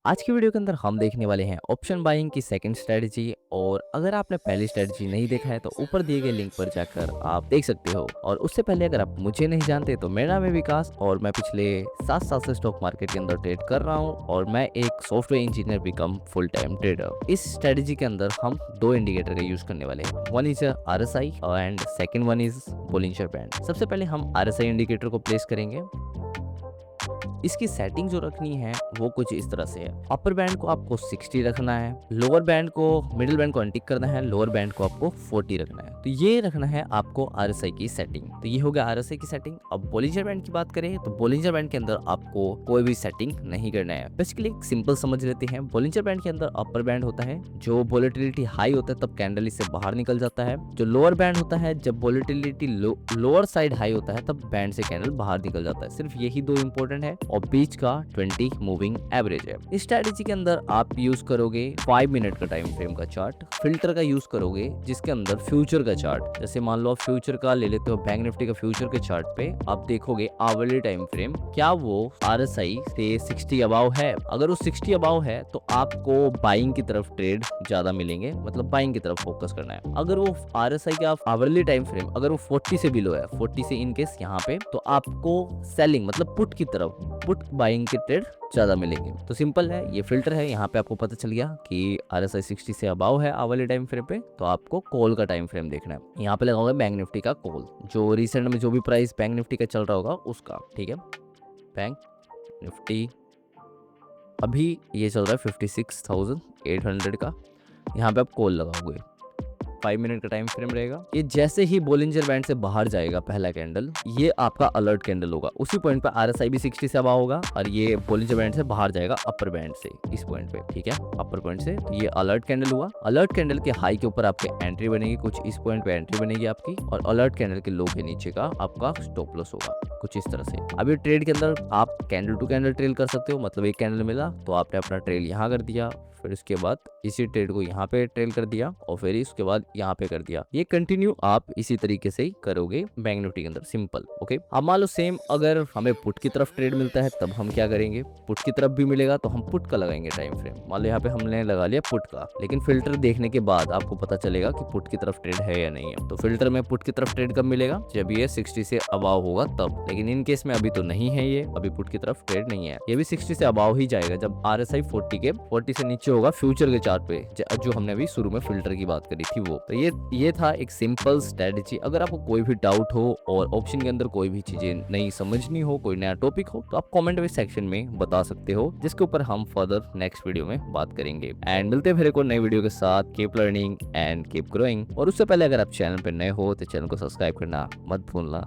आज की वीडियो के अंदर हम देखने वाले हैं ऑप्शन बाइंग की सेकंड स्ट्रेटजी। और अगर आपने पहली स्ट्रेटजी नहीं देखा है तो ऊपर दिए गए लिंक पर जाकर आप देख सकते हो। और उससे पहले अगर आप मुझे नहीं जानते तो मेरा नाम है विकास और मैं पिछले 7 साल से स्टॉक मार्केट के अंदर ट्रेड कर रहा हूं और मैं एक software engineer become full time trader. इस स्ट्रेटजी के अंदर हम दो इंडिकेटर का यूज करने वाले हैं। One is RSI and second one is Bollinger band. सबसे पहले हम RSI इंडिकेटर को प्लेस करेंगे। इसकी सेटिंग जो रखनी है वो कुछ इस तरह से है। अपर बैंड को आपको 60 रखना है, लोअर बैंड को मिडिल बैंड को अनटिक करना है, लोअर बैंड को आपको 40 रखना है। तो ये रखना है आपको RSI की सेटिंग। तो ये हो गया RSI की सेटिंग। अब बोलिंजर बैंड की बात करें तो बोलिंजर बैंड के अंदर आपको कोई भी सेटिंग नहीं करना है। बेसिकली एक सिंपल समझ लेते हैं। बोलिंजर बैंड के अंदर अपर बैंड होता है, जो वोलेटिलिटी हाई होता है तब कैंडल इससे बाहर निकल जाता है। जो लोअर बैंड होता है, जब वोलेटिलिटी लोअर साइड हाई होता है तब बैंड से कैंडल बाहर निकल जाता है। सिर्फ यही दो इंपॉर्टेंट है और बीच का 20 मूविंग एवरेज है। इस स्ट्रेटजी के अंदर आप यूज करोगे 5 मिनट का टाइम फ्रेम का चार्ट, फिल्टर का यूज करोगे जिसके अंदर फ्यूचर का चार्ट, जैसे मान लो आप फ्यूचर का ले लेते हो, बैंक निफ्टी का फ्यूचर के चार्ट पे आप देखोगे आवरली टाइम फ्रेम, क्या वो RSI से 60 अबाव है। अगर वो 60 अबाव है तो आपको बाइंग की तरफ ट्रेड ज्यादा मिलेंगे, मतलब बाइंग की तरफ फोकस करना है। अगर वो RSI का आवरली टाइम फ्रेम अगर वो 40 से बिलो है, 40 से इन केस यहाँ पे, तो आपको सेलिंग मतलब पुट की तरफ, पुट बाइंग के ट्रेड ज्यादा मिलेंगे। तो सिंपल है, ये फिल्टर है। यहाँ पे आपको पता चल गया कि RSI 60 से अबाव है आवरली टाइम फ्रेम पे, तो आपको कॉल का टाइम फ्रेम देखना है। यहाँ पे लगाओगे बैंक निफ्टी का कॉल, जो रिसेंट में जो भी प्राइस बैंक निफ्टी का चल रहा होगा उसका। ठीक है, बैंक निफ्टी अभी ये चल रहा है 56,800 का। यहाँ पे आप कॉल लगाओगे, 5 मिनट का टाइम फ्रेम रहेगा। ये जैसे ही बोलिंजर बैंड से बाहर जाएगा पहला कैंडल, ये आपका अलर्ट कैंडल होगा। उसी पॉइंट पे RSI भी 60 से अबाव होगा और ये बोलिंजर बैंड से बाहर जाएगा अपर बैंड से, इस पॉइंट पे। ठीक है, अपर पॉइंट से। तो ये अलर्ट कैंडल हुआ। अलर्ट कैंडल के हाई के ऊपर आपके एंट्री बनेगी, कुछ इस पॉइंट पे एंट्री बनेगी आपकी, और अलर्ट कैंडल के लो के नीचे का आपका स्टॉप लॉस होगा, कुछ इस तरह से। अभी ट्रेड के अंदर आप कैंडल टू कैंडल ट्रेल कर सकते हो, मतलब एक कैंडल मिला तो आपने अपना ट्रेल यहाँ कर दिया, फिर उसके बाद इसी ट्रेड को यहाँ पे ट्रेल कर दिया और फिर इसके बाद यहाँ पे कर दिया। ये कंटिन्यू आप इसी तरीके से ही करोगे बैंक निफ्टी के अंदर, सिंपल। ओके, अब मान लो सेम अगर हमें पुट की तरफ ट्रेड मिलता है तब हम क्या करेंगे, पुट की तरफ भी मिलेगा तो हम पुट का लगाएंगे टाइम फ्रेम। मान लो यहाँ पे हमने लगा लिया पुट का, लेकिन फिल्टर देखने के बाद आपको पता चलेगा कि पुट की तरफ ट्रेड है या नहीं है। तो फिल्टर में पुट की तरफ ट्रेड कब मिलेगा, जब ये 60 से अबाव होगा तब। लेकिन इन केस में अभी तो नहीं है, ये अभी पुट की तरफ ट्रेड नहीं है, ये भी 60 से अबाव ही जाएगा जब RSI 40 से नीचे होगा फ्यूचर के चार्ट पे, जो हमने अभी शुरू में फिल्टर की बात करी थी वो। तो ये था एक सिंपल स्ट्रेटजी। अगर आपको कोई भी डाउट हो और ऑप्शन के अंदर कोई भी चीजें नहीं समझनी हो, कोई नया टॉपिक हो, तो आप कमेंट सेक्शन में बता सकते हो, जिसके ऊपर हम फर्दर नेक्स्ट वीडियो में बात करेंगे। एंड मिलते हैं फिर एक और नई वीडियो के साथ। Keep learning and keep growing. और उससे पहले अगर आप चैनल पे नए हो तो चैनल को सब्सक्राइब करना मत भूलना।